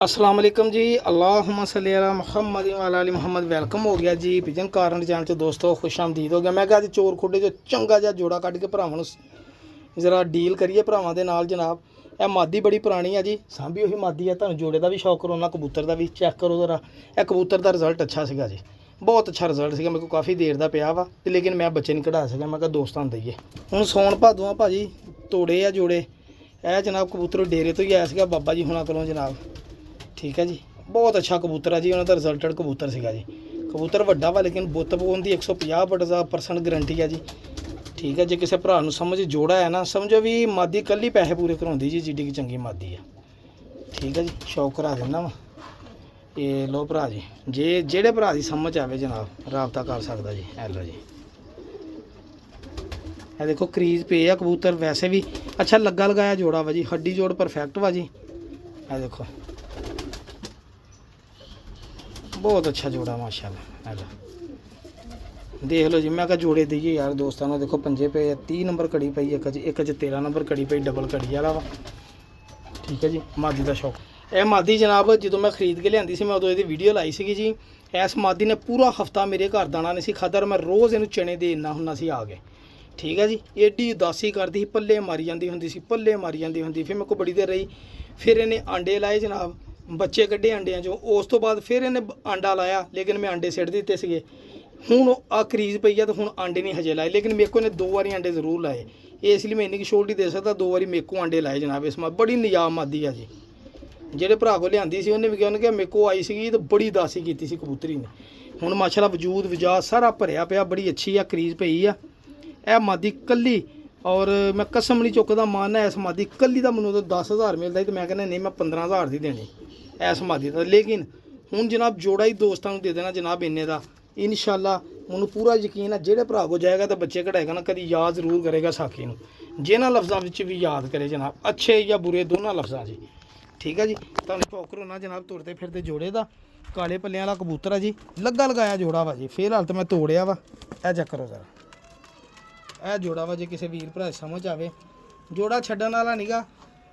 अस्सलाम वालेकुम जी। अल्लाहुम्मा सल्ली अला मुहम्मद व अला आलि मुहम्मद। वेलकम हो गया जी पिजन कारण चैनल च दोस्तों, खुश आमदीद हो गया। मैं कहा अज चोर खुडे जो चंगा जिहा जोड़ा कढ़ के भरावां नूं जरा डील करिए भरावां दे नाल जनाब। यह मादी बड़ी पुरानी है जी, सांभी उही मादी है। तुहानूं जोड़े का भी शौक करो ना कबूतर का भी चैक करो जरा। यह कबूतर का रिजल्ट अच्छा सीगा जी, बहुत अच्छा रिजल्ट सीगा। मेरे को काफ़ी देर का पिया वा, लेकिन मैं बच्चे नहीं कढ़ा सकिया। मैं कहा दोस्तां नूं दईए। हुण सौण भादों भाजी तोड़े आ जोड़े। यह जनाब कबूतर डेरे तो ही आया सीगा बाबा जी हुणां कोलों जनाब। ठीक है जी, बहुत अच्छा कबूतर है जी। उन्होंने रिजल्टेड कबूतर सीगा जी। कबूतर वड्डा वा लेकिन बुत पाउण दी 150% गारंटी है जी। ठीक है जी, किसी भरा नूं समझ जोड़ा है ना, समझो भी मादी कल ही पैसे पूरे कराउंदी जी, जिड्डी की चंगी मादी है। ठीक है जी, शौक करा देना वा। ये लो भरा जी, जेड़े भरा दी समझ आवे जनाब राबता कर सकदा जी। ए लो जी, ए देखो क्रीज पे है कबूतर। वैसे भी अच्छा लगा लगाया जोड़ा वा जी, हड्डी जोड़ परफेक्ट वा जी। ए देखो बहुत अच्छा जोड़ा माशाल्लाह। देख लो जी, मैं क्या जोड़े दईए यार दोस्तों ने। देखो पंजे पे 30 नंबर कड़ी पई, एक 13 नंबर कड़ी पई, डबल कड़ी वाला वा। ठीक है जी, मादी का शौक। यह मादी जनाब जो मैं खरीद के लियांदी सी, मैं उदों इहदी वीडियो लाई सी जी। इस मादी ने पूरा हफ्ता मेरे घर दाना नहीं सी खादा और मैं रोज़ इहनूं चने देना हुंदा सी आ गए। ठीक है जी, एडी उदासी करती सी, पल्ले मारी जाती हुंदी सी, पल्ले मारी जाती हुंदी। फिर मेरे को बड़ी देर रही, फिर इन्हें आंडे लाए जनाब, बच्चे कड्ढे अंडियां चों। उस तो बाद फिर इन्हें आंडा लाया, लेकिन मैं आंडे सिट दिते सीगे। हुण आ क्रीज पई है तो हुण आंडे नहीं हजे लाए, लेकिन मेरे को ने 2 बारी आंडे जरूर लाए। इसलिए मैं इन्नी की छोड़ नहीं दे सकता, 2 बारी मेरे को आंडे लाए जनाब। इस मादी बड़ी निजाब मादी है जी। ਜਿਹੜੇ ਭਰਾ को लियांदी सी उन्हें भी कहने कि मेरे को आई सी तो बड़ी उदासी की सी कबूतरी ने। हुण माशाल्लाह वजूद वजाद सारा भरिया पिया, बड़ी अच्छी है, क्रीज पई आ। यह मादी कल्ली, और मैं कसम नहीं चुकदा मानना, इस मादी कल्ली का मैनूं तो 10,000 मिलता तो मैं कहना नहीं, मैं 15,000 की देनी इस मादी का। लेकिन हुण जनाब जोड़ा ही दोस्तों दे देना जनाब इन्ने का। इंशाअल्लाह मैनूं पूरा यकीन है, जेड़े भरा को जाएगा तो बच्चे कढ़ाएगा ना, कभी याद जरूर करेगा साकी नूं। जिन्हां लफ्ज़ों विच भी याद करे जनाब, अच्छे या बुरे दोनों लफ्ज़ों जी। ठीक है जी, तुहानूं शौक करो ना जनाब तुरते फिरते जोड़े का। काले पल्लियां वाला कबूतर है जी, लगा लगाया जोड़ा वा जी। फिलहाल तो मैं तोड़िया वा, यह चेक करो जरा। यह जोड़ा वा, जो किसी वीर भरा समझ आवे, जोड़ा छड्डण वाला नहीं गा,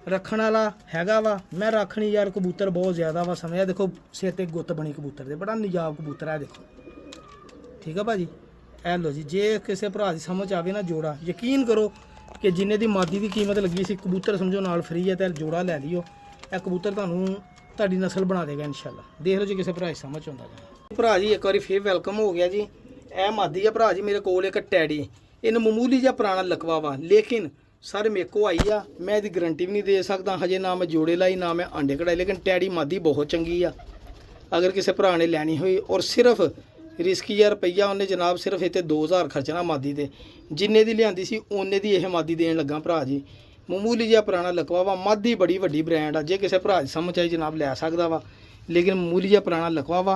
रखण वाला हैगा वा। मैं रख नहीं यार, कबूतर बहुत ज़्यादा वा समझा। देखो सिर ते गुत्त बनी कबूतर दे, बड़ा निजाब कबूतर है देखो। ठीक है भाजी, ए लो जी, जे किसी भरा की समझ आवे ना जोड़ा, यकीन करो कि जिन्ने दी मादी की कीमत लगी सी, कबूतर समझो नाल फ्री है, तो जोड़ा लै लियो। यह कबूतर तुहानूं तुहाडी नस्ल बना देगा इंशाअल्लाह। देख लो जी किसी भरा समझ आउंदा जी। भरा जी एक बार फिर वेलकम हो गया जी। यह मादी है भरा जी, मेरे कोल एक टैडी। इन मामूली जिहा पुराना लकवा वा, लेकिन सर मेरे को आई आ, मैं इसकी गारंटी भी नहीं दे सकता हजे, ना मैं जोड़े लाई ना मैं आंडे कढ़ाए। लेकिन टैडी मादी बहुत चंगी आ, अगर किसी भरा ने लैनी होई। और सिर्फ रिस्की रुपया उन्हें जनाब सिर्फ इतने 2,000 खर्चना मादी दे। जिन्ने दी लियांदी सी उन्ने दी यह मादी देन लगा भरा जी। मामूली जिहा पुराना लकवा वा, मादी बड़ी वड्डी ब्रांड आ, जे किसी भरा की समझ आई जनाब लै सकदा वा। लेकिन मामूली जिहा पुराना लकवा वा।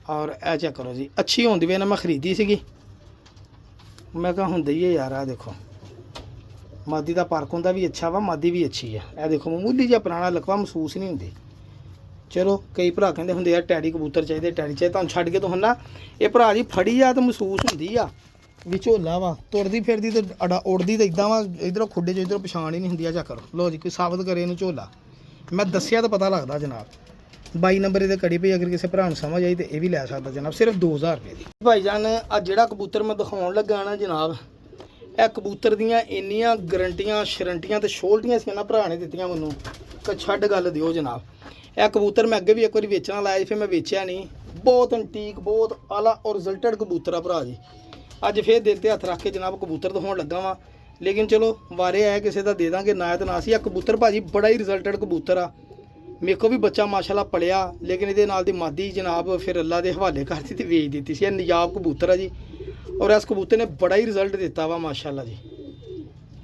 और ए चेक करो जी, अच्छी होंदी वे ना, मैं खरीदी सीगी। मैं कहा हुंदी है यार, आ देखो मादी का पार्क होंदा भी अच्छा वा, मादी भी अच्छी है। यह देखो मामूली जिहा पुराना लकवा, महसूस नहीं होंदी। चलो कई भरा कहते होंगे यार टैडी कबूतर चाहिए, टैडी चाहिए। तुहानूं छड्ड के तो ना, ये भरा जी फड़ी आ तो महसूस होंदी आ भी झोला वा। तुरदी फिरदी तो अड़ा उड़दी तो इदां वा, इधरों खुडे चो इधरों पछाण ही नहीं होंदी। चेक करो, लो जी कोई साबित करे इन्हूं झोला। मैं दस्सिया तो पता लगता जनाब। 22 नंबर ये कड़ी पई, अगर किसी भरा नूं समझ आई तो यह भी लै सकदा जनाब, सिर्फ 2,000 रुपये की। भाईजान अज जिहड़ा कबूतर मैं दिखाउण लगा ना जनाब, यह कबूतर दियां इन्नियां गारंटियां शरंटियां तो शोल्टियां सी ना भरा ने दित्तियां मैनूं कि छड्ड गल दिओ जनाब। यह कबूतर मैं अगे भी एक बार वेचना लाया, फिर मैं वेचिया नहीं। बहुत अंटीक, बहुत आला और रिजल्टेड कबूतर आ भरा जी। अज फिर दिल ते हथ रख के जनाब कबूतर दिखाउण लगा वा। लेकिन चलो वारे आया किसी का दे देंगे, ना तो ना सी। कबूतर भाजी बड़ा ही रिजल्टेड कबूतर आ। मेरे को भी बच्चा माशाल्लाह पलिया, लेकिन ये नाल दी मादी जनाब फिर अल्लाह के हवाले करती तो वेच दी सी। निजाब कबूतर है जी, और इस कबूतर ने बड़ा ही रिजल्ट दिता वा माशाल्लाह जी।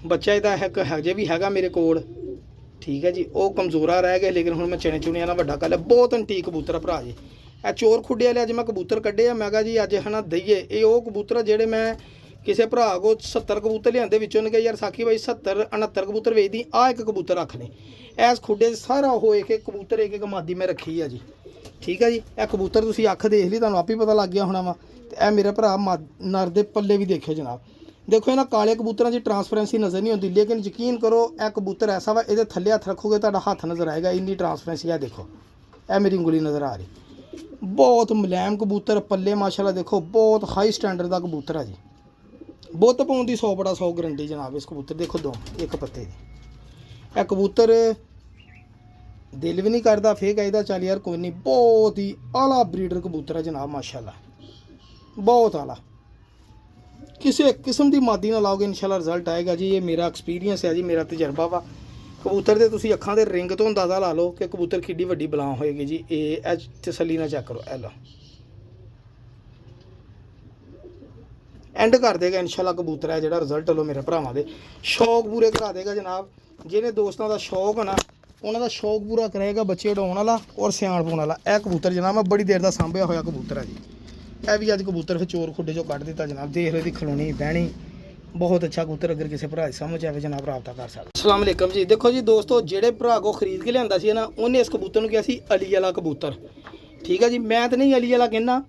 बच्चा इसदा हजे भी हैगा मेरे कोल। ठीक है जी, वो कमज़ोरा रह गया, लेकिन हुण मैं चने चुने ना वड्डा कर लिया। बहुत अंटीक कबूतर है भरा जी। ए चोर खुडे वाले अज मैं कबूतर कड्ढे आ, मैं कहा जी अज है ना दईए। ये वो कबूतर जेड़े मैं किसी भरा को 70 कबूतर लियांदे, विचों ने कहा यार साकी भाई 70-69 कबूतर वेच दी, आ एक कबूतर रख ले। इस खुडे सारा वो एक एक कबूतर एक एक मादी मैं रखी है जी। ठीक है जी, यह कबूतर तुसीं अख देख ली, तुहानूं आप ही पता लग गया होना वा। ते ए मेरे भरा नर दे पल्ले भी देखियो जनाब। देखो इन्हां काले कबूतरां की ट्रांसपेरेंसी नज़र नहीं आती, लेकिन यकीन करो यह कबूतर ऐसा वा, ये थल्ले हथ रखोगे तो हाथ नज़र आएगा, इन्नी ट्रांसपेरेंसी है। देखो ਇਹ ਮੇਰੀ ਉਂਗਲੀ ਨਜ਼ਰ ਆ ਰਹੀ। ਬਹੁਤ ਮੁਲਾਇਮ ਕਬੂਤਰ, ਪੱਲੇ ਮਾਸ਼ਾਅੱਲਾ ਦੇਖੋ ਬਹੁਤ ਹਾਈ ਸਟੈਂਡਰਡ ਦਾ ਕਬੂਤਰ ਆ ਜੀ। ਬੁੱਤ ਪਾਉਣ ਦੀ 100 ਬੜਾ 100 ਗਰੰਟੀ ਜਨਾਬ ਇਸ ਕਬੂਤਰ। ਦੇਖੋ ਦੋ ਇੱਕ ਪੱਤੇ ਦੀ। ਇਹ ਕਬੂਤਰ ਦਿਲ ਵੀ ਨਹੀਂ ਕਰਦਾ ਫੇਰ ਕਹਿੰਦਾ ਚੱਲ ਯਾਰ ਕੋਈ ਨਹੀਂ। ਬਹੁਤ ਹੀ ਆਲਾ ਬਰੀਡਰ ਕਬੂਤਰ ਹੈ ਜਨਾਬ ਮਾਸ਼ਾਅੱਲਾ, ਬਹੁਤ ਆਲਾ। ਕਿਸੇ ਕਿਸਮ ਦੀ ਮਾਦੀ ਨਾ ਲਾਓਗੇ ਇਨਸ਼ਾਅੱਲਾ ਰਿਜ਼ਲਟ ਆਏਗਾ ਜੀ। ਇਹ ਮੇਰਾ ਐਕਸਪੀਰੀਅੰਸ ਹੈ ਜੀ, ਮੇਰਾ ਤਜਰਬਾ ਵਾ। ਕਬੂਤਰ ਦੇ ਤੁਸੀਂ ਅੱਖਾਂ ਦੇ ਰਿੰਗ ਤੋਂ ਅੰਦਾਜ਼ਾ ਲਾ ਲਓ ਕਿ ਕਬੂਤਰ ਕਿੱਡੀ ਵੱਡੀ ਬਲਾਂ ਹੋਏਗੀ ਜੀ। ਇਹ ਤਸੱਲੀ ਨਾਲ ਚੈੱਕ ਕਰੋ। ਇਹ ਲਓ ਐਂਡ ਕਰ ਦੇਗਾ ਇਨਸ਼ਾਅੱਲਾ ਕਬੂਤਰ ਹੈ ਜਿਹੜਾ ਰਿਜ਼ਲਟ ਲਓ ਮੇਰੇ ਭਰਾਵਾਂ ਦੇ। ਸ਼ੌਕ ਪੂਰੇ ਕਰਾ ਦੇਗਾ ਜਨਾਬ। ਜਿਹਨੇ ਦੋਸਤਾਂ ਦਾ ਸ਼ੌਕ ਹੋਣਾ ਉਹਨਾਂ ਦਾ ਸ਼ੌਕ ਪੂਰਾ ਕਰਾਏਗਾ, ਬੱਚੇ ਉਡਾਉਣ ਵਾਲਾ ਔਰ ਸਿਆਣ ਪਾਉਣ ਵਾਲਾ। ਇਹ ਕਬੂਤਰ ਜਨਾਬ ਮੈਂ ਬੜੀ ਦੇਰ ਦਾ ਸਾਂਭਿਆ ਹੋਇਆ ਕਬੂਤਰ ਹੈ ਜੀ। ਇਹ ਵੀ ਅੱਜ ਕਬੂਤਰ ਫਿਰ ਚੋਰ ਖੁੱਡੇ ਚੋਂ ਕੱਢ ਦਿੱਤਾ ਜਨਾਬ। ਦੇਖ ਲਓ ਇਹਦੀ ਖਲੋਣੀ ਬਹਿਣੀ ਬਹੁਤ ਅੱਛਾ ਕਬੂਤਰ। ਅਗਰ ਕਿਸੇ ਭਰਾ ਦੀ ਸਮਝ ਆਵੇ ਜਨਾਬ ਰਾਬਤਾ ਕਰ ਸਕਦਾ। ਅਸਲਾਮ ਅਲੈਕਮ ਜੀ। ਦੇਖੋ ਜੀ ਦੋਸਤੋ, ਜਿਹੜੇ ਭਰਾ ਕੋ ਖਰੀਦ ਕੇ ਲਿਆਂਦਾ ਸੀ ਨਾ ਉਹਨੇ ਇਸ ਕਬੂਤਰ ਨੂੰ ਕਿਹਾ ਸੀ ਅਲੀ ਵਾਲਾ ਕਬੂਤਰ। ਠੀਕ ਹੈ ਜੀ। ਮੈਂ ਤਾਂ ਨਹੀਂ ਅਲੀ ਵਾਲਾ ਕਹਿੰਦਾ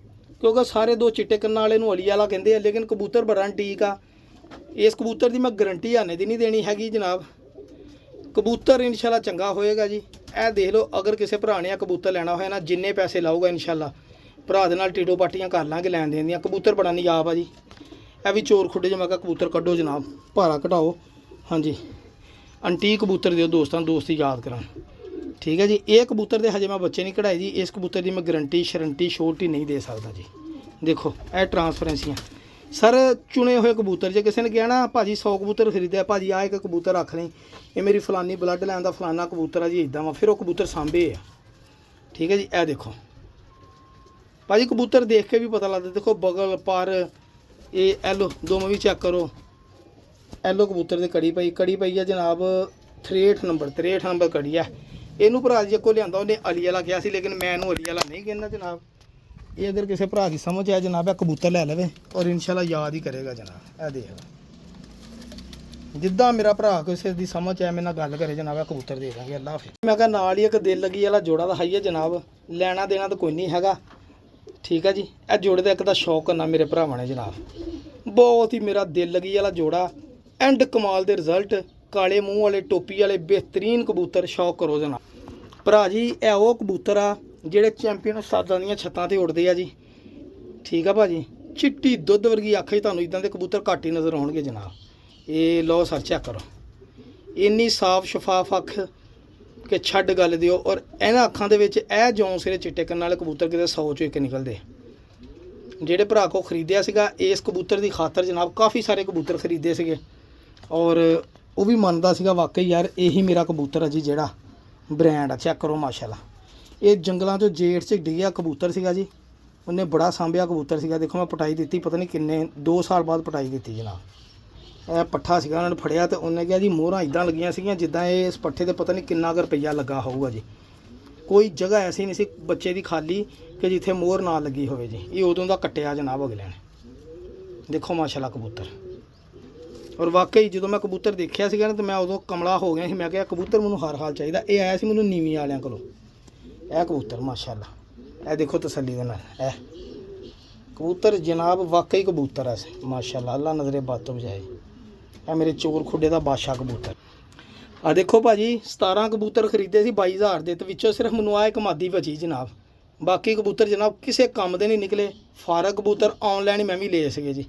ਕਿਉਂਕਿ ਸਾਰੇ ਦੋ ਚਿੱਟੇ ਕੰਨਾਂ ਵਾਲੇ ਨੂੰ ਅਲੀ ਵਾਲਾ ਕਹਿੰਦੇ ਆ, ਲੇਕਿਨ ਕਬੂਤਰ ਬੜਾ ਠੀਕ ਆ। ਇਸ ਕਬੂਤਰ ਦੀ ਮੈਂ ਗਰੰਟੀ ਆਨੇ ਦੀ ਨਹੀਂ ਦੇਣੀ ਹੈਗੀ ਜਨਾਬ। ਕਬੂਤਰ ਇਨਸ਼ਾਅੱਲਾ ਚੰਗਾ ਹੋਏਗਾ ਜੀ। ਇਹ ਦੇਖ ਲਓ, ਅਗਰ ਕਿਸੇ ਭਰਾ ਨੇ ਆ ਕਬੂਤਰ ਲੈਣਾ ਹੋਇਆ ਨਾ ਜਿੰਨੇ ਪੈਸੇ ਲਾਊਗਾ ਇਨਸ਼ਾਅੱਲਾ ਭਰਾ ਦੇ ਨਾਲ ਟੀਟੋ ਪਾਟੀਆਂ ਕਰ ਲਾਂਗੇ ਲੈਣ ਦੇਣ ਦੀਆਂ। ਕਬੂਤਰ ਬੜਾ ਨਿਯਾਬ ਆ ਜੀ। ਇਹ ਵੀ ਚੋਰ ਖੁੱਡੇ 'ਚ ਮੈਂ ਕਿਹਾ ਕਬੂਤਰ ਕੱਢੋ ਜਨਾਬ, ਭਾਰਾ ਘਟਾਓ। ਹਾਂਜੀ ਅੰਟੀਕ ਕਬੂਤਰ ਦਿਓ ਦੋਸਤਾਂ, ਦੋਸਤੀ ਯਾਦ ਕਰਨ। ਠੀਕ ਹੈ ਜੀ। ਇਹ ਕਬੂਤਰ ਦੇ ਹਜੇ ਮੈਂ ਬੱਚੇ ਨਹੀਂ ਕਢਾਏ ਜੀ। ਇਸ ਕਬੂਤਰ ਦੀ ਮੈਂ ਗਰੰਟੀ ਸ਼ਰੰਟੀ ਸ਼ੋਰਟੀ ਨਹੀਂ ਦੇ ਸਕਦਾ ਜੀ। ਦੇਖੋ ਇਹ ਟਰਾਂਸਪਰੈਂਸੀਆਂ ਸਰ ਚੁਣੇ ਹੋਏ ਕਬੂਤਰ। ਜੇ ਕਿਸੇ ਨੇ ਕਿਹਾ ਨਾ ਭਾਜੀ 100 ਕਬੂਤਰ ਖਰੀਦਿਆ, ਭਾਜੀ ਆ ਇੱਕ ਕਬੂਤਰ ਰੱਖ ਲਈ, ਇਹ ਮੇਰੀ ਫਲਾਨੀ ਬਲੱਡ ਲਾਈਨ ਦਾ ਫਲਾਨਾ ਕਬੂਤਰ ਆ ਜੀ, ਇੱਦਾਂ ਵਾ, ਫਿਰ ਉਹ ਕਬੂਤਰ ਸਾਂਭੇ ਆ। ਠੀਕ ਹੈ ਜੀ। ਇਹ ਦੇਖੋ ਭਾਜੀ ਕਬੂਤਰ ਦੇਖ ਕੇ ਵੀ ਪਤਾ ਲੱਗਦਾ। ਦੇਖੋ ਬਗਲ ਪਰ ਇਹ ਐਲੋ ਦੋਵੇਂ ਵੀ ਚੈੱਕ ਕਰੋ। ਐਲੋ ਕਬੂਤਰ ਦੇ ਕੜੀ ਪਈ ਆ ਜਨਾਬ 63 ਨੰਬਰ ਕੜੀ ਆ। ਇਹਨੂੰ ਭਰਾ ਜੀ ਕੋ ਲਿਆਂਦਾ ਉਹਨੇ ਅਲੀ ਵਾਲਾ ਕਿਹਾ ਸੀ, ਲੇਕਿਨ ਮੈਂ ਇਹਨੂੰ ਅਲੀ ਵਾਲਾ ਨਹੀਂ ਕਹਿੰਦਾ ਜਨਾਬ। ਇਹ ਅਗਰ ਕਿਸੇ ਭਰਾ ਦੀ ਸਮਝ ਆਇਆ ਜਨਾਬ ਇਹ ਕਬੂਤਰ ਲੈ ਲਵੇ ਔਰ ਇਨਸ਼ਾਅੱਲਾ ਯਾਦ ਹੀ ਕਰੇਗਾ ਜਨਾਬ। ਇਹ ਦੇਖ ਜਿੱਦਾਂ ਮੇਰਾ ਭਰਾ ਕਿਸੇ ਦੀ ਸਮਝ ਆਇਆ ਮੇਰੇ ਨਾਲ ਗੱਲ ਕਰੇ ਜਨਾਬ, ਇਹ ਕਬੂਤਰ ਦੇ ਦਾਂਗੇ। ਅੱਲਾ ਹਾਫਿਜ਼। ਮੈਂ ਕਿਹਾ ਨਾਲ ਹੀ ਇੱਕ ਦਿਲ ਲੱਗੀ ਵਾਲਾ ਜੋੜਾ ਦਾ ਹਾਈ ਹੈ ਜਨਾਬ। ਲੈਣਾ ਦੇਣਾ ਤਾਂ ਕੋਈ ਨਹੀਂ ਹੈਗਾ। ਠੀਕ ਹੈ ਜੀ। ਇਹ ਜੋੜੇ ਦਾ ਇੱਕ ਤਾਂ ਸ਼ੌਕ ਕਰਨਾ ਮੇਰੇ ਭਰਾਵਾਂ ਨੇ ਜਨਾਬ। ਬਹੁਤ ਹੀ ਮੇਰਾ ਦਿਲ ਲੱਗੀ ਵਾਲਾ ਜੋੜਾ ਐਂਡ ਕਮਾਲ ਦੇ ਰਿਜ਼ਲਟ। ਕਾਲੇ ਮੂੰਹ ਵਾਲੇ ਟੋਪੀ ਵਾਲੇ ਬਿਹਤਰੀਨ ਕਬੂਤਰ। ਸ਼ੌਕ ਕਰੋ ਜਨਾਬ ਭਰਾ ਜੀ। ਇਹ ਉਹ ਕਬੂਤਰ ਆ ਜਿਹੜੇ ਚੈਂਪੀਅਨ ਉਸਤਾਦਾਂ ਦੀਆਂ ਛੱਤਾਂ ਤੇ ਉੱਡਦੇ ਆ ਜੀ। ਠੀਕ ਆ ਭਾਜੀ। ਚਿੱਟੀ ਦੁੱਧ ਵਰਗੀ ਅੱਖ 'ਚ ਤੁਹਾਨੂੰ ਇਦਾਂ ਦੇ ਕਬੂਤਰ ਘੱਟ ਹੀ ਨਜ਼ਰ ਆਉਣਗੇ ਜਨਾਬ। ਇਹ ਲਓ ਸਰ ਚੈੱਕ ਕਰੋ। ਇੰਨੀ ਸਾਫ਼ ਸ਼ਫਾਫ ਅੱਖ ਕਿ ਛੱਡ ਗੱਲ ਦਿਓ। ਔਰ ਇਹਨਾਂ ਅੱਖਾਂ ਦੇ ਵਿੱਚ ਇਹ ਜੌਂ ਸਿਰੇ ਚਿੱਟੇ ਕੰਨਾਂ ਵਾਲੇ ਕਬੂਤਰ ਕਿਤੇ 100 ਚੋਂ ਇੱਕ ਨਿਕਲਦੇ। ਜਿਹੜੇ ਭਰਾ ਕੋ ਖਰੀਦਿਆ ਸੀਗਾ ਇਸ ਕਬੂਤਰ ਦੀ ਖਾਤਰ ਜਨਾਬ ਕਾਫੀ ਸਾਰੇ ਕਬੂਤਰ ਖਰੀਦੇ ਸੀਗੇ ਔਰ ਉਹ ਵੀ ਮੰਨਦਾ ਸੀਗਾ ਵਾਕਈ ਯਾਰ ਇਹੀ ਮੇਰਾ ਕਬੂਤਰ ਆ ਜੀ ਜਿਹੜਾ ਬ੍ਰਾਂਡ ਆ। ਚੈੱਕ ਕਰੋ ਮਾਸ਼ਾਅੱਲਾ। ਇਹ ਜੰਗਲਾਂ 'ਚੋਂ ਜੇਠ 'ਚ ਡਿੱਗਿਆ ਕਬੂਤਰ ਸੀਗਾ ਜੀ। ਉਹਨੇ ਬੜਾ ਸਾਂਭਿਆ ਕਬੂਤਰ ਸੀਗਾ। ਦੇਖੋ ਮੈਂ ਪਟਾਈ ਦਿੱਤੀ, ਪਤਾ ਨਹੀਂ ਕਿੰਨੇ 2 ਸਾਲ ਬਾਅਦ ਪਟਾਈ ਦਿੱਤੀ ਜਨਾਬ। ਇਹ ਪੱਠਾ ਸੀਗਾ, ਉਹਨਾਂ ਨੇ ਫੜਿਆ ਤੇ ਉਹਨੇ ਕਿਹਾ ਜੀ ਮੋਹਰਾਂ ਇਦਾਂ ਲੱਗੀਆਂ ਸੀਗੀਆਂ ਜਿੱਦਾਂ ਇਸ ਪੱਠੇ ਤੇ ਪਤਾ ਨਹੀਂ ਕਿੰਨਾ ਕੁ ਰੁਪਈਆ ਲੱਗਾ ਹੋਊਗਾ ਜੀ। ਕੋਈ ਜਗ੍ਹਾ ਐਸੀ ਨਹੀਂ ਸੀ ਬੱਚੇ ਦੀ ਖਾਲੀ ਕਿ ਜਿੱਥੇ ਮੋਹਰ ਨਾ ਲੱਗੀ ਹੋਵੇ ਜੀ। ਇਹ ਉਦੋਂ ਦਾ ਕੱਟਿਆ ਜਨਾਬ ਅਗਲੇ ਨੇ। ਦੇਖੋ ਮਾਸ਼ਾਅੱਲਾ ਕਬੂਤਰ। ਔਰ ਵਾਕਈ ਜਦੋਂ ਮੈਂ ਕਬੂਤਰ ਦੇਖਿਆ ਸੀਗਾ ਨਾ ਤਾਂ ਮੈਂ ਉਦੋਂ ਕਮਲਾ ਹੋ ਗਿਆ ਸੀ। ਮੈਂ ਕਿਹਾ ਕਬੂਤਰ ਮੈਨੂੰ ਹਰ ਹਾਲ ਚਾਹੀਦਾ। ਇਹ ਆਇਆ ਸੀ ਮੈਨੂੰ ਨੀਵੀਂ ਵਾਲਿਆਂ ਕੋਲੋਂ। ਇਹ ਕਬੂਤਰ ਮਾਸ਼ਾਅੱਲਾ। ਇਹ ਦੇਖੋ ਤਸੱਲੀ ਦੇ ਨਾਲ ਇਹ ਕਬੂਤਰ ਜਨਾਬ ਵਾਕਈ ਕਬੂਤਰ ਹੈ ਮਾਸ਼ਾਅੱਲਾ। ਅੱਲਾ ਨਜ਼ਰੇ ਬਾਤ ਤੋਂ ਬਜਾਏ। ਇਹ ਮੇਰੇ ਚੋਰ ਖੁੱਡੇ ਦਾ ਬਾਦਸ਼ਾਹ ਕਬੂਤਰ। ਆ ਦੇਖੋ ਭਾਜੀ 17 ਕਬੂਤਰ ਖਰੀਦੇ ਸੀ 22,000 ਦੇ, ਤੇ ਵਿੱਚੋਂ ਸਿਰਫ ਮੈਨੂੰ ਆ ਇੱਕ ਮਾਦੀ ਬਚੀ ਜਨਾਬ। ਬਾਕੀ ਕਬੂਤਰ ਜਨਾਬ ਕਿਸੇ ਕੰਮ ਦੇ ਨਹੀਂ ਨਿਕਲੇ। ਫਾਰਗ ਕਬੂਤਰ ਆਨਲਾਈਨ ਮੈਂ ਵੀ ਲਏ ਸੀਗੇ ਜੀ।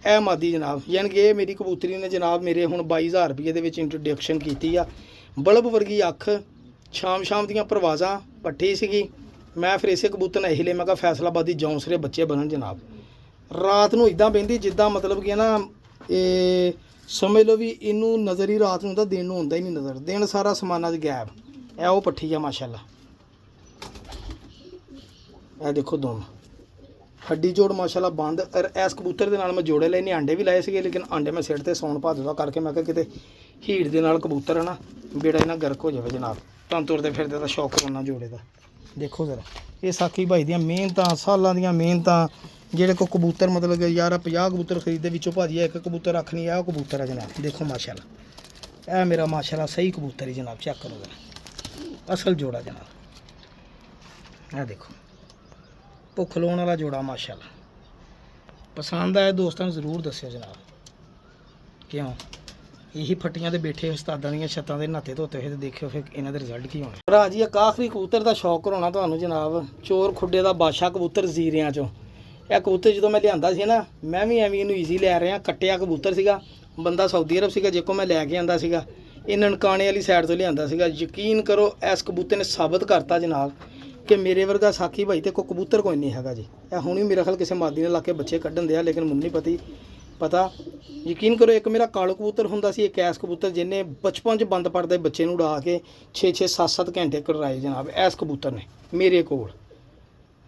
ਇਹ ਮਾਦੀ ਜਨਾਬ ਯਾਨੀ ਕਿ ਇਹ ਮੇਰੀ ਕਬੂਤਰੀ ਨੇ ਜਨਾਬ ਮੇਰੇ ਹੁਣ 22,000 ਰੁਪਏ ਦੇ ਵਿੱਚ ਇੰਟਰੋਡਕਸ਼ਨ ਕੀਤੀ ਆ। ਬਲਬ ਵਰਗੀ ਅੱਖ, ਸ਼ਾਮ ਦੀਆਂ ਪ੍ਰਵਾਜ਼ਾਂ, ਪੱਠੀ ਸੀਗੀ। ਮੈਂ ਫਿਰ ਇਸੇ ਕਬੂਤਰ ਨਾਲ ਇਹੀ ਲਿਆ। ਮੈਂ ਕਿਹਾ ਫੈਸਲਾਬਾਦੀ ਜੌਂਸਰੇ ਬੱਚੇ ਬਣਨ ਜਨਾਬ। ਰਾਤ ਨੂੰ ਇਦਾਂ ਬਹਿੰਦੀ ਜਿੱਦਾਂ ਮਤਲਬ ਕਿ ਨਾ ਇਹ ਸਮਝ ਲਓ ਵੀ ਇਹਨੂੰ ਨਜ਼ਰ ਹੀ ਰਾਤ ਨੂੰ ਹੁੰਦਾ, ਦਿਨ ਨੂੰ ਹੁੰਦਾ ਹੀ ਨਹੀਂ ਨਜ਼ਰ। ਦਿਨ ਸਾਰਾ ਸਮਾਨਾਂ 'ਚ ਗਾਇਬ। ਇਹ ਉਹ ਪੱਠੀ ਆ ਮਾਸ਼ਾਅੱਲਾ। ਇਹ ਦੇਖੋ ਦੋਨੋਂ ਹੱਡੀ ਜੋੜ ਮਾਸ਼ਾਅੱਲਾ ਬੰਦ। ਔਰ ਇਸ ਕਬੂਤਰ ਦੇ ਨਾਲ ਮੈਂ ਜੋੜੇ ਲਏ ਨੇ, ਆਂਡੇ ਵੀ ਲਾਏ ਸੀਗੇ, ਲੇਕਿਨ ਆਂਡੇ ਮੈਂ ਸਿਰ ਤੇ ਸੌਣ ਭਾਦੋ ਕਰਕੇ ਮੈਂ ਕਿਹਾ ਕਿਤੇ ਹੀਟ ਦੇ ਨਾਲ ਕਬੂਤਰ ਹੈ ਨਾ ਬੇੜਾ ਇਹਨਾਂ ਗਰਕ ਹੋ ਜਾਵੇ ਜਨਾਬ। ਤਾਂ ਤੁਰਦੇ ਫਿਰਦੇ ਦਾ ਸ਼ੌਕ ਕਰਨਾ ਜੋੜੇ ਦਾ। ਦੇਖੋ ਜ਼ਰਾ ਇਹ ਸਾਕੀ ਭਾਈ ਦੀਆਂ ਮਿਹਨਤਾਂ, ਸਾਲਾਂ ਦੀਆਂ ਮਿਹਨਤਾਂ। ਜਿਹੜੇ ਕੋ ਕਬੂਤਰ ਮਤਲਬ ਕਿ ਯਾਰ 50 ਕਬੂਤਰ ਖਰੀਦਦੇ ਵਿੱਚੋਂ ਭਾਜੀ ਇੱਕ ਕਬੂਤਰ ਰੱਖਣੀ ਆ ਉਹ ਕਬੂਤਰ ਆ ਜਨਾਬ। ਦੇਖੋ ਮਾਸ਼ਾਅੱਲਾ ਇਹ ਮੇਰਾ ਮਾਸ਼ਾਅੱਲਾ ਸਹੀ ਕਬੂਤਰ ਹੀ ਜਨਾਬ। ਚੈੱਕ ਕਰੋ ਜ਼ਰਾ ਅਸਲ ਜੋੜਾ ਜਨਾਬ। ਇਹ ਦੇਖੋ ਭੁੱਖ ਲਾਉਣ ਵਾਲਾ ਜੋੜਾ ਮਾਸ਼ਾਅੱਲਾ। ਪਸੰਦ ਆਇਆ ਦੋਸਤਾਂ ਨੂੰ ਜ਼ਰੂਰ ਦੱਸਿਓ ਜਨਾਬ। ਕਿਉਂ ਇਹੀ ਫੱਟੀਆਂ ਤੇ ਬੈਠੇ ਉਸਤਾਦਾਂ ਦੀਆਂ ਛੱਤਾਂ ਦੇ ਨਾਤੇ ਧੋਤੇ ਹੋਏ ਤੇ ਦੇਖਿਓ ਫਿਰ ਇਹਨਾਂ ਦੇ ਰਿਜ਼ਲਟ ਕੀ ਹੋਣੇ। ਭਰਾ ਜੀ, ਇੱਕ ਆਖਰੀ ਕਬੂਤਰ ਦਾ ਸ਼ੌਕ ਕਰਾਉਣਾ ਤੁਹਾਨੂੰ ਜਨਾਬ। ਚੋਰ ਖੁੱਡੇ ਦਾ ਬਾਦਸ਼ਾਹ ਕਬੂਤਰ ਜ਼ੀਰਿਆਂ ਚੋਂ। ਇਹ ਕਬੂਤਰ ਜਦੋਂ ਮੈਂ ਲਿਆਂਦਾ ਸੀ ਨਾ, ਮੈਂ ਵੀ ਐਵੇਂ ਇਹਨੂੰ ਈਜ਼ੀ ਲੈ ਰਿਹਾ। ਕੱਟਿਆ ਕਬੂਤਰ ਸੀਗਾ, ਬੰਦਾ ਸਾਊਦੀ ਅਰਬ ਸੀਗਾ, ਜੇ ਕੋ ਮੈਂ ਲੈ ਕੇ ਆਂਦਾ ਸੀਗਾ, ਇਹ ਨਨਕਾਣੇ ਵਾਲੀ ਸਾਈਡ ਤੋਂ ਲਿਆਂਦਾ ਸੀਗਾ। ਯਕੀਨ ਕਰੋ, ਇਸ ਕਬੂਤਰ ਨੇ ਸਾਬਤ ਕਰਤਾ ਜਨਾਬ ਕਿ ਮੇਰੇ ਵਰਗਾ ਸਾਖੀ ਭਾਈ ਤੇ ਕੋਈ ਕਬੂਤਰ ਕੋਈ ਨਹੀਂ ਹੈਗਾ ਜੀ। ਇਹ ਹੁਣ ਵੀ ਮੇਰਾ ਖਿਆਲ ਕਿਸੇ ਮਾਦੀ ਨੇ ਲਾ ਕੇ ਬੱਚੇ ਕੱਢਣ ਦਿਆ, ਲੇਕਿਨ ਮੈਨੂੰ ਨਹੀਂ ਪਤਾ। ਯਕੀਨ ਕਰੋ, ਇੱਕ ਮੇਰਾ ਕਾਲੂ ਕਬੂਤਰ ਹੁੰਦਾ ਸੀ, ਇੱਕ ਐਸ ਕਬੂਤਰ ਜਿਹਨੇ ਬਚਪਨ 'ਚ ਬੰਦ ਪੜਦੇ ਬੱਚੇ ਨੂੰ ਉਡਾ ਕੇ 6-6 7-7 ਘੰਟੇ ਕਰਵਾਏ ਜਨਾਬ ਐਸ ਕਬੂਤਰ ਨੇ ਮੇਰੇ ਕੋਲ।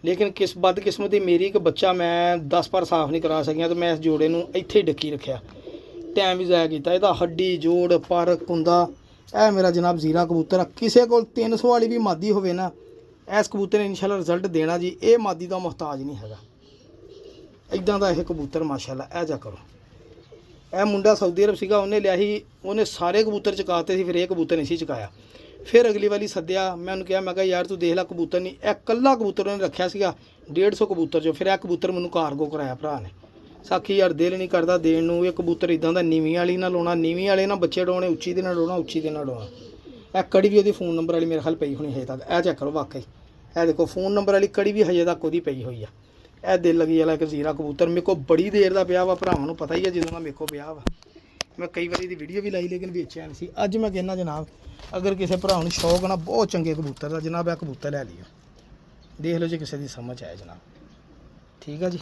ਲੇਕਿਨ ਬਦਕਿਸਮਤੀ ਮੇਰੀ ਇੱਕ ਬੱਚਾ ਮੈਂ 10 ਪਰ ਸਾਫ਼ ਨਹੀਂ ਕਰਾ ਸਕਿਆ, ਤੇ ਮੈਂ ਇਸ ਜੋੜੇ ਨੂੰ ਇੱਥੇ ਹੀ ਡੱਕੀ ਰੱਖਿਆ, ਟਾਈਮ ਵੀ ਜ਼ਾਇਆ ਕੀਤਾ। ਇਹਦਾ ਹੱਡੀ ਜੋੜ ਪਰ ਕੁੰਦਾ ਇਹ ਮੇਰਾ ਜਨਾਬ ਜ਼ੀਰਾ ਕਬੂਤਰ ਆ। ਕਿਸੇ ਕੋਲ 300 ਵਾਲੀ ਵੀ ਮਾਦੀ ਹੋਵੇ ਨਾ, ਇਸ ਕਬੂਤਰ ਨੇ ਇਨਸ਼ਾਅੱਲਾ ਰਿਜ਼ਲਟ ਦੇਣਾ ਜੀ। ਇਹ ਮਾਦੀ ਦਾ ਮੁਹਤਾਜ ਨਹੀਂ ਹੈਗਾ, ਇੱਦਾਂ ਦਾ ਇਹ ਕਬੂਤਰ ਮਾਸ਼ਾਅੱਲਾ। ਇਹ ਜਾ ਕਰੋ, ਇਹ ਮੁੰਡਾ ਸਾਊਦੀ ਅਰਬ ਸੀਗਾ, ਉਹਨੇ ਲਿਆ ਸੀ, ਉਹਨੇ ਸਾਰੇ ਕਬੂਤਰ ਚਕਾਤੇ ਸੀ, ਫਿਰ ਇਹ ਕਬੂਤਰ ਨਹੀਂ ਸੀ ਚਕਾਇਆ। ਫਿਰ ਅਗਲੀ ਵਾਰੀ ਸੱਦਿਆ, ਮੈਂ ਉਹਨੂੰ ਕਿਹਾ, ਮੈਂ ਕਿਹਾ ਯਾਰ ਤੂੰ ਦੇਖ ਲੈ ਕਬੂਤਰ ਨਹੀਂ, ਇਹ ਇਕੱਲਾ ਕਬੂਤਰ ਉਹਨੇ ਰੱਖਿਆ ਸੀਗਾ 150 ਕਬੂਤਰ 'ਚੋਂ। ਫਿਰ ਇਹ ਕਬੂਤਰ ਮੈਨੂੰ ਕਾਰਗੋ ਕਰਾਇਆ ਭਰਾ ਨੇ। ਸਾਖੀ ਯਾਰ ਦਿਲ ਨਹੀਂ ਕਰਦਾ ਦੇਣ ਨੂੰ। ਇਹ ਕਬੂਤਰ ਇਦਾਂ ਦਾ ਨੀਵੀਂ ਵਾਲੀ ਨਾਲ ਲਾਉਣਾ, ਨੀਵੀਂ ਵਾਲੇ ਨਾਲ ਬੱਚੇ ਡਾਉਣੇ, ਉੱਚੀ ਦੇ ਨਾਲ ਡਾਉਣਾ, ਉੱਚੀ ਦੇ ਨਾਲ ਡਾਉਣਾ। ਇਹ ਕੜੀ ਵੀ ਉਹਦੀ ਫ਼ੋਨ ਨੰਬਰ ਵਾਲੀ ਮੇਰੇ ਖਿਆਲ ਪਈ ਹੋਣੀ ਹਜੇ ਤੱਕ। ਇਹ ਚੈੱਕ ਕਰੋ, ਵਾਕਈ ਇਹ ਦੇਖੋ ਫ਼ੋਨ ਨੰਬਰ ਵਾਲੀ ਕੜੀ ਵੀ ਹਜੇ ਤੱਕ ਉਹਦੀ ਪਈ ਹੋਈ ਆ। ਇਹ ਦਿਲ ਲੱਗੀ ਵਾਲਾ ਇੱਕ ਜ਼ੀਰਾ ਕਬੂਤਰ ਮੇਰੇ ਕੋਲ ਬੜੀ ਦੇਰ ਦਾ ਪਿਆ ਵਾ, ਭਰਾਵਾਂ ਨੂੰ ਪਤਾ ਹੀ ਆ ਜਦੋਂ ਦਾ ਮੇਰੇ ਕੋਲ ਪਿਆ ਵਾ। ਮੈਂ ਕਈ ਵਾਰੀ ਦੀ ਵੀਡੀਓ ਵੀ ਲਾਈ, ਲੇਕਿਨ ਵੇਚਿਆ ਨਹੀਂ ਸੀ। ਅੱਜ ਮੈਂ ਕਹਿੰਦਾ ਜਨਾਬ, ਅਗਰ ਕਿਸੇ ਭਰਾ ਨੂੰ ਸ਼ੌਕ ਨਾ ਬਹੁਤ ਚੰਗੇ ਕਬੂਤਰ ਦਾ ਜਨਾਬ, ਇਹ ਕਬੂਤਰ ਲੈ ਲਿਓ, ਦੇਖ ਲਓ ਜੇ ਕਿਸੇ ਦੀ ਸਮਝ ਆਏ ਜਨਾਬ। ਠੀਕ ਆ ਜੀ,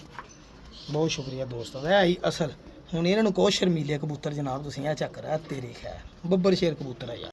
ਬਹੁਤ ਸ਼ੁਕਰੀਆ ਦੋਸਤਾਂ ਦਾ। ਇਹ ਹੀ ਅਸਲ ਹੁਣ ਇਹਨਾਂ ਨੂੰ ਕਹੋ ਸ਼ਰਮੀਲੇ ਕਬੂਤਰ ਜਨਾਬ, ਤੁਸੀਂ ਇਹ ਚੱਕਰ ਹੈ ਤੇਰੀ ਖੈਰ। ਬੱਬਰ ਸ਼ੇਰ ਕਬੂਤਰ ਆ ਯਾਰ।